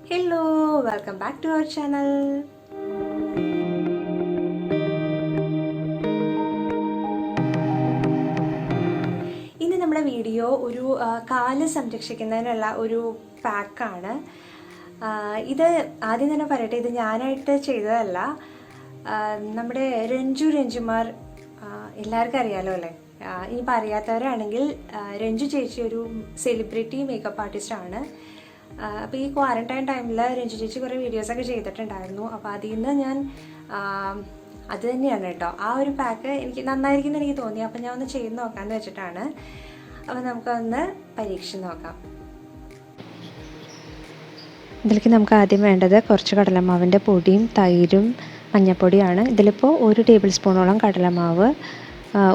Hello, welcome back to our channel. ഇന്ന് നമ്മുടെ video ഒരു കാല് സംരക്ഷിക്കുന്നതിനുള്ള ഒരു പാക്കാണ്. ഇത് ആദ്യം തന്നെ പറയട്ടെ, ഇത് ഞാനായിട്ട് ചെയ്തതല്ല. നമ്മുടെ രഞ്ജു രഞ്ജിമാർ എല്ലാവർക്കും അറിയാലോ അല്ലേ? ഇനിയിപ്പോൾ അറിയാത്തവരാണെങ്കിൽ രഞ്ജു ചേച്ചി ഒരു സെലിബ്രിറ്റി മേക്കപ്പ് ആർട്ടിസ്റ്റാണ്. അപ്പോൾ ഈ ക്വാറന്റൈൻ ടൈമിൽ രഞ്ജു ചേച്ചി കുറേ വീഡിയോസൊക്കെ ചെയ്തിട്ടുണ്ടായിരുന്നു. അപ്പോൾ അതിൽ നിന്ന് ഞാൻ അത് തന്നെയാണ് കേട്ടോ, ആ ഒരു പാക്ക് എനിക്ക് നന്നായിരിക്കും എനിക്ക് തോന്നി. അപ്പോൾ ഞാൻ ഒന്ന് ചെയ്ത് നോക്കാമെന്ന് വെച്ചിട്ടാണ്. അപ്പോൾ നമുക്കൊന്ന് പരീക്ഷിച്ച് നോക്കാം. ഇതിലേക്ക് നമുക്ക് ആദ്യം വേണ്ടത് കുറച്ച് കടലമാവിൻ്റെ പൊടിയും തൈരും മഞ്ഞൾപ്പൊടിയാണ്. ഇതിലിപ്പോൾ 1 ടേബിൾ സ്പൂണോളം കടലമാവ്,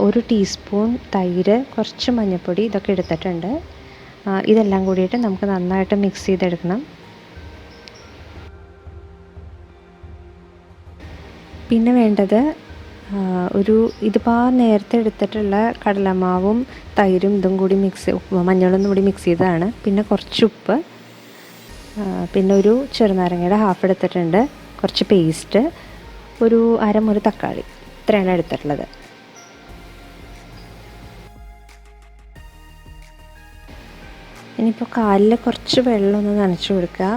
1 ടീസ്പൂൺ തൈര്, കുറച്ച് മഞ്ഞൾപ്പൊടി ഇതൊക്കെ എടുത്തിട്ടുണ്ട്. ഇതെല്ലാം കൂടിയിട്ട് നമുക്ക് നന്നായിട്ട് മിക്സ് ചെയ്തെടുക്കണം. പിന്നെ വേണ്ടത് ഇതിപ്പോൾ നേരത്തെ എടുത്തിട്ടുള്ള കടലമാവും തൈരും ഇതും കൂടി മഞ്ഞളൊന്നും കൂടി മിക്സ് ചെയ്തതാണ്. പിന്നെ കുറച്ച് ഉപ്പ്, പിന്നെ ഒരു ചെറുനാരങ്ങയുടെ ഹാഫ് എടുത്തിട്ടുണ്ട്, കുറച്ച് പേസ്റ്റ്, ഒരു അരമുറി തക്കാളി, ഇത്രയാണ് എടുത്തിട്ടുള്ളത്. ഇനിയിപ്പോൾ കാലിൽ കുറച്ച് വെള്ളമൊന്ന് നനച്ച് കൊടുക്കുക,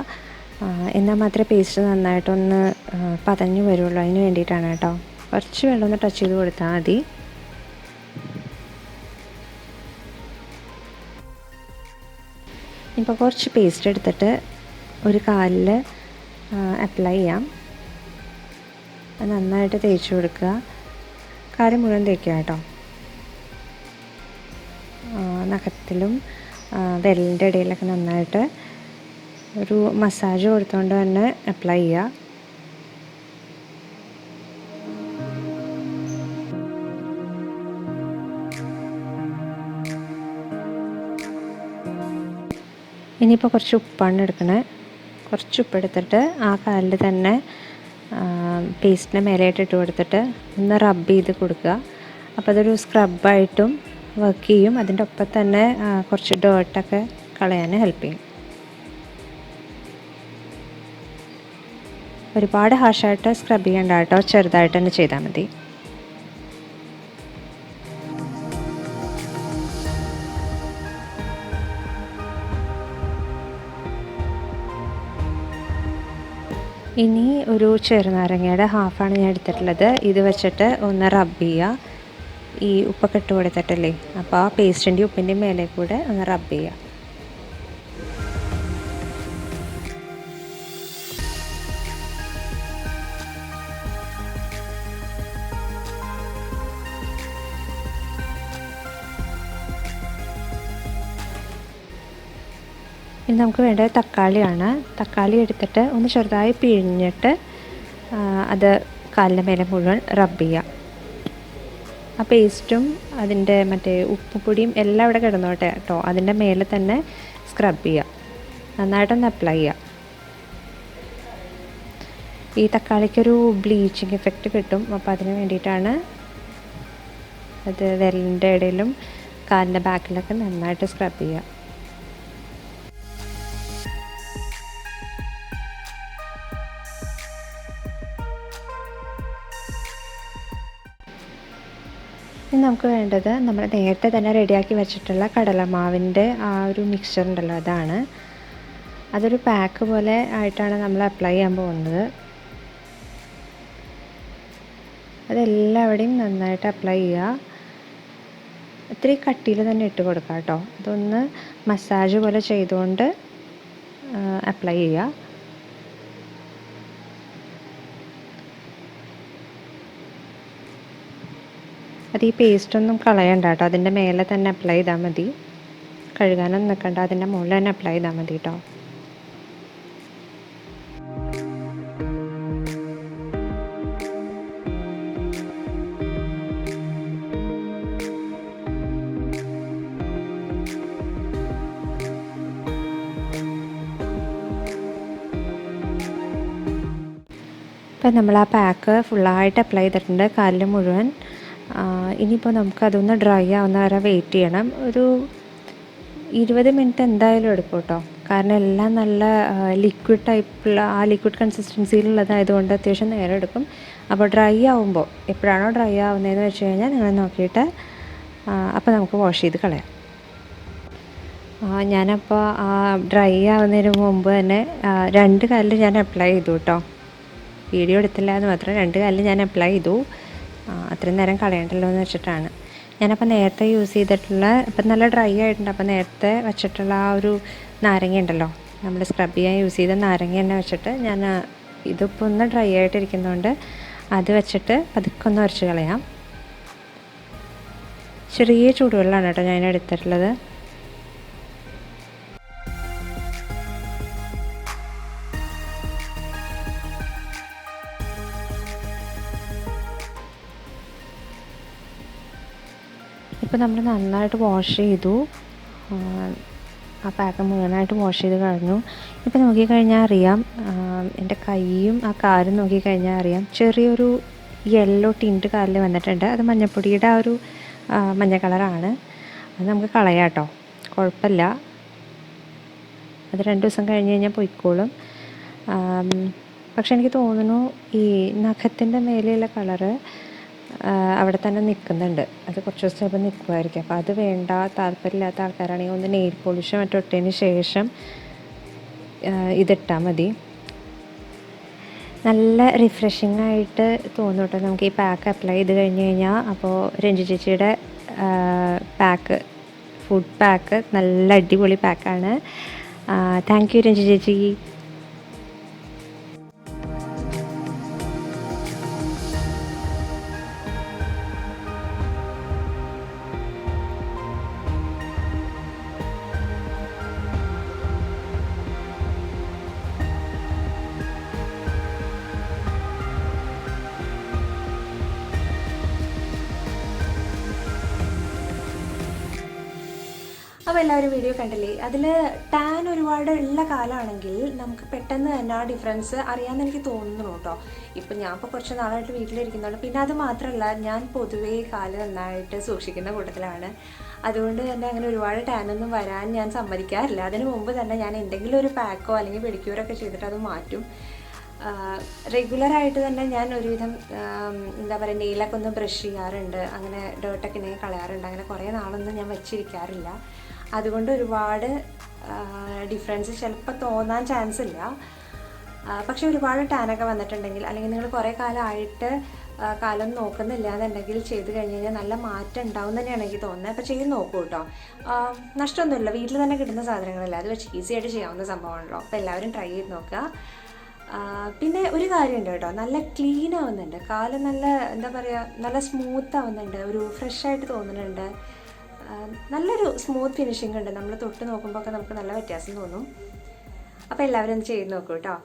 എന്നാൽ മാത്രമേ പേസ്റ്റ് നന്നായിട്ടൊന്ന് പതഞ്ഞ് വരുള്ളൂ. അതിന് വേണ്ടിയിട്ടാണ് കേട്ടോ. കുറച്ച് വെള്ളം ഒന്ന് ടച്ച് ചെയ്ത് കൊടുത്താൽ മതി. ഇപ്പോൾ കുറച്ച് പേസ്റ്റ് എടുത്തിട്ട് ഒരു കാലിൽ അപ്ലൈ ചെയ്യാം. നന്നായിട്ട് തേച്ച് കൊടുക്കുക. കാല് മുഴുവൻ തേക്കുക കേട്ടോ. നഖത്തിലും വിരലിൻ്റെ ഇടയിലൊക്കെ നന്നായിട്ട് ഒരു മസാജ് കൊടുത്തുകൊണ്ട് തന്നെ അപ്ലൈ ചെയ്യുക. ഇനിയിപ്പോൾ കുറച്ച് ഉപ്പാണ് എടുക്കണേ. കുറച്ച് ഉപ്പ് എടുത്തിട്ട് ആ കാലിൽ തന്നെ പേസ്റ്റിന് മേലെയായിട്ട് ഇട്ട് കൊടുത്തിട്ട് ഒന്ന് റബ്ബ് ചെയ്ത് കൊടുക്കുക. അപ്പോൾ അതൊരു സ്ക്രബായിട്ടും വർക്ക് ചെയ്യും. അതിൻ്റെ ഒപ്പം തന്നെ കുറച്ച് ഡേർട്ടൊക്കെ കളയാൻ ഹെൽപ്പ് ചെയ്യും. ഒരുപാട് ഹാർഷായിട്ട് സ്ക്രബ് ചെയ്യേണ്ട കേട്ടോ, ചെറുതായിട്ട് തന്നെ ചെയ്താൽ മതി. ഇനി ഒരു ചെറുനാരങ്ങയുടെ ഹാഫാണ് ഞാൻ എടുത്തിട്ടുള്ളത്. ഇത് വെച്ചിട്ട് ഒന്ന് റബ്ബ് ചെയ്യുക. ഈ ഉപ്പൊക്കെ ഇട്ട് കൊടുത്തിട്ടല്ലേ, അപ്പോൾ ആ പേസ്റ്റിൻ്റെ ഉപ്പിൻ്റെ മേലെ കൂടെ ഒന്ന് റബ്ബ് ചെയ്യുക. ഇനി നമുക്ക് വേണ്ടത് തക്കാളിയാണ്. തക്കാളി എടുത്തിട്ട് ഒന്ന് ചെറുതായി പിഴിഞ്ഞിട്ട് അത് കാലിൻ്റെ മേലെ മുഴുവൻ റബ്ബ് ചെയ്യുക. ആ പേസ്റ്റും അതിൻ്റെ മറ്റേ ഉപ്പുപൊടിയും എല്ലാം ഇവിടെ കിടന്നോട്ടെ കേട്ടോ. അതിൻ്റെ മേലെ തന്നെ സ്ക്രബ് ചെയ്യുക, നന്നായിട്ടൊന്ന് അപ്ലൈ ചെയ്യുക. ഈ തക്കാളിക്കൊരു ബ്ലീച്ചിങ് എഫക്റ്റ് കിട്ടും. അപ്പോൾ അതിന് വേണ്ടിയിട്ടാണ് അത് വിരലിൻ്റെ ഇടയിലും കാലിൻ്റെ ബാക്കിലൊക്കെ നന്നായിട്ട് സ്ക്രബ് ചെയ്യുക. ഇനി നമുക്ക് വേണ്ടത് നമ്മൾ നേരത്തെ തന്നെ റെഡിയാക്കി വെച്ചിട്ടുള്ള കടലമാവിൻ്റെ ആ ഒരു മിക്സ്ചർ ഉണ്ടല്ലോ, അതാണ്. അതൊരു പാക്ക് പോലെ ആയിട്ടാണ് നമ്മൾ അപ്ലൈ ചെയ്യാൻ പോകുന്നത്. അതെല്ലാവിടെയും നന്നായിട്ട് അപ്ലൈ ചെയ്യുക. ഇത്തിരി കട്ടിയിൽ തന്നെ ഇട്ട് കൊടുക്കുക കേട്ടോ. അതൊന്ന് മസാജ് പോലെ ചെയ്തുകൊണ്ട് അപ്ലൈ ചെയ്യുക. അത് ഈ പേസ്റ്റൊന്നും കളയണ്ട കേട്ടോ, അതിൻ്റെ മേലെ തന്നെ അപ്ലൈ ചെയ്താൽ മതി. കഴുകാനൊന്നും നിൽക്കണ്ട, അതിൻ്റെ മുകളിൽ തന്നെ അപ്ലൈ ചെയ്താൽ മതി കേട്ടോ. ഇപ്പം നമ്മൾ ആ പാക്ക് ഫുള്ളായിട്ട് അപ്ലൈ ചെയ്തിട്ടുണ്ട് കാലിൽ മുഴുവൻ. ഇനിയിപ്പോൾ നമുക്കതൊന്ന് ഡ്രൈ ആവുന്ന വരെ വെയിറ്റ് ചെയ്യണം. ഒരു 20 മിനിറ്റ് എന്തായാലും എടുക്കും കേട്ടോ. കാരണം എല്ലാം നല്ല ലിക്വിഡ് ടൈപ്പുള്ള ആ ലിക്വിഡ് കൺസിസ്റ്റൻസിയിലുള്ളതായതുകൊണ്ട് അത്യാവശ്യം നേരം എടുക്കും. അപ്പോൾ ഡ്രൈ ആവുമ്പോൾ എപ്പോഴാണോ ഡ്രൈ ആവുന്നതെന്ന് വെച്ച് കഴിഞ്ഞാൽ നിങ്ങൾ നോക്കിയിട്ട് അപ്പോൾ നമുക്ക് വാഷ് ചെയ്ത് കളയാം. ഞാനപ്പോൾ ഡ്രൈ ആവുന്നതിന് മുമ്പ് തന്നെ 2 കാലിൽ ഞാൻ അപ്ലൈ ചെയ്തു കേട്ടോ. വീഡിയോ എടുത്തില്ല എന്ന് മാത്രം 2 കാലിൽ ഞാൻ അപ്ലൈ ചെയ്തു. അത്രയും നേരം കളയണ്ടല്ലോ എന്ന് വെച്ചിട്ടാണ്. ഞാനപ്പോൾ നേരത്തെ യൂസ് ചെയ്തിട്ടുള്ള അപ്പം നല്ല ഡ്രൈ ആയിട്ടുണ്ട്. അപ്പോൾ നേരത്തെ വെച്ചിട്ടുള്ള ആ ഒരു നാരങ്ങ ഉണ്ടല്ലോ, നമ്മൾ സ്ക്രബ് ചെയ്യാൻ യൂസ് ചെയ്ത നാരങ്ങ എണ്ണ വെച്ചിട്ട് ഞാൻ ഇതിപ്പോൾ ഒന്ന് ഡ്രൈ ആയിട്ടിരിക്കുന്നതുകൊണ്ട് അത് വെച്ചിട്ട് പതുക്കെ ഒന്ന് ഉരച്ച് കളയാം. ചെറിയ ചൂടുവെള്ളമാണ് കേട്ടോ ഞാൻ എടുത്തിട്ടുള്ളത്. ഇപ്പോൾ നമ്മൾ നന്നായിട്ട് വാഷ് ചെയ്തു, ആ പാക്ക് മുഴുവനായിട്ട് വാഷ് ചെയ്ത് കഴിഞ്ഞു. ഇപ്പോൾ നോക്കിക്കഴിഞ്ഞാൽ അറിയാം, എൻ്റെ കൈയും ആ കാലും നോക്കിക്കഴിഞ്ഞാൽ അറിയാം ചെറിയൊരു യെല്ലോ ടിൻറ്റ് കാലിൽ വന്നിട്ടുണ്ട്. അത് മഞ്ഞപ്പൊടിയുടെ ആ ഒരു മഞ്ഞ കളറാണ്. അത് നമുക്ക് കളയാം കേട്ടോ, കുഴപ്പമില്ല. അത് 2 ദിവസം കഴിഞ്ഞ് കഴിഞ്ഞാൽ പൊയ്ക്കോളും. പക്ഷെ എനിക്ക് തോന്നുന്നു ഈ നഖത്തിൻ്റെ മേലെയുള്ള കളറ് അവിടെ തന്നെ നിൽക്കുന്നുണ്ട്. അത് കുറച്ച് ദിവസം ചിലപ്പോൾ നിൽക്കുമായിരിക്കും. അപ്പോൾ അത് വേണ്ട, താല്പര്യമില്ലാത്ത ആൾക്കാരാണെങ്കിൽ ഒന്ന് നെയിൽ പോളിഷ് മറ്റൊട്ടതിന് ശേഷം ഇതിട്ടാൽ മതി. നല്ല റിഫ്രഷിംഗ് ആയിട്ട് തോന്നും കേട്ടോ നമുക്ക് ഈ പാക്ക് അപ്ലൈ ചെയ്ത് കഴിഞ്ഞ് കഴിഞ്ഞാൽ. അപ്പോൾ രഞ്ജി ചേച്ചിയുടെ ഫുഡ് പാക്ക് നല്ല അടിപൊളി പാക്കാണ്. താങ്ക് യു രഞ്ജി ചേച്ചി. അപ്പോൾ എല്ലാവരും വീഡിയോ കണ്ടില്ലേ? അതിൽ ടാൻ ഒരുപാട് ഉള്ള കാലമാണെങ്കിൽ നമുക്ക് പെട്ടെന്ന് തന്നെ ആ ഡിഫറൻസ് അറിയാമെന്ന് എനിക്ക് തോന്നുന്നു കേട്ടോ. ഇപ്പം ഞാൻ ഇപ്പോൾ കുറച്ച് നാളായിട്ട് വീട്ടിലിരിക്കുന്നുള്ളൂ. പിന്നെ അത് മാത്രമല്ല, ഞാൻ പൊതുവേ കാല് നന്നായിട്ട് സൂക്ഷിക്കുന്ന കൂട്ടത്തിലാണ്. അതുകൊണ്ട് തന്നെ അങ്ങനെ ഒരുപാട് ടാനൊന്നും വരാൻ ഞാൻ സമ്മതിക്കാറില്ല. അതിന് മുമ്പ് തന്നെ ഞാൻ എന്തെങ്കിലും ഒരു പാക്കോ അല്ലെങ്കിൽ പെഡിക്യൂറൊക്കെ ചെയ്തിട്ട് അത് മാറ്റും. റെഗുലറായിട്ട് തന്നെ ഞാൻ ഒരുവിധം എന്താ പറയുക, നെയിലൊക്കെ ഒന്ന് ബ്രഷ് ചെയ്യാറുണ്ട്. അങ്ങനെ ഡേർട്ടൊക്കെ ഉണ്ടെങ്കിൽ കളയാറുണ്ട്. അങ്ങനെ കുറേ നാളൊന്നും ഞാൻ വെച്ചിരിക്കാറില്ല. അതുകൊണ്ട് ഒരുപാട് ഡിഫറൻസ് ചിലപ്പോൾ തോന്നാൻ ചാൻസ് ഇല്ല. പക്ഷെ ഒരുപാട് ടാനൊക്കെ വന്നിട്ടുണ്ടെങ്കിൽ, അല്ലെങ്കിൽ നിങ്ങൾ കുറേ കാലമായിട്ട് കാലം നോക്കുന്നില്ല എന്നുണ്ടെങ്കിൽ ചെയ്ത് കഴിഞ്ഞ് കഴിഞ്ഞാൽ നല്ല മാറ്റം ഉണ്ടാവും തന്നെയാണ് എനിക്ക് തോന്നുന്നത്. അപ്പോൾ ചെയ്ത് നോക്കൂ കേട്ടോ. നഷ്ടമൊന്നുമില്ല, വീട്ടിൽ തന്നെ കിട്ടുന്ന സാധനങ്ങളല്ല, അത് വെച്ച് ഈസി ആയിട്ട് ചെയ്യാവുന്ന സംഭവമാണല്ലോ. അപ്പോൾ എല്ലാവരും ട്രൈ ചെയ്ത് നോക്കുക. പിന്നെ ഒരു കാര്യമുണ്ട് കേട്ടോ, നല്ല ക്ലീൻ ആവുന്നുണ്ട് കാല്, നല്ല എന്താ പറയുക, നല്ല സ്മൂത്ത് ആവുന്നുണ്ട്, ഒരു ഫ്രഷായിട്ട് തോന്നുന്നുണ്ട്, നല്ലൊരു സ്മൂത്ത് ഫിനിഷിംഗ് ഉണ്ട്. നമ്മൾ തൊട്ട് നോക്കുമ്പോൾ ഒക്കെ നമുക്ക് നല്ല വ്യത്യാസം തോന്നും. അപ്പോൾ എല്ലാവരും ഒന്ന് ചെയ്ത് നോക്കൂ കേട്ടോ.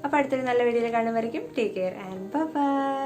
അപ്പോൾ അടുത്തൊരു നല്ല വീഡിയോയിൽ കാണുമ്പോഴേക്കും ടേക്ക് കെയർ ആൻഡ് ബൈ.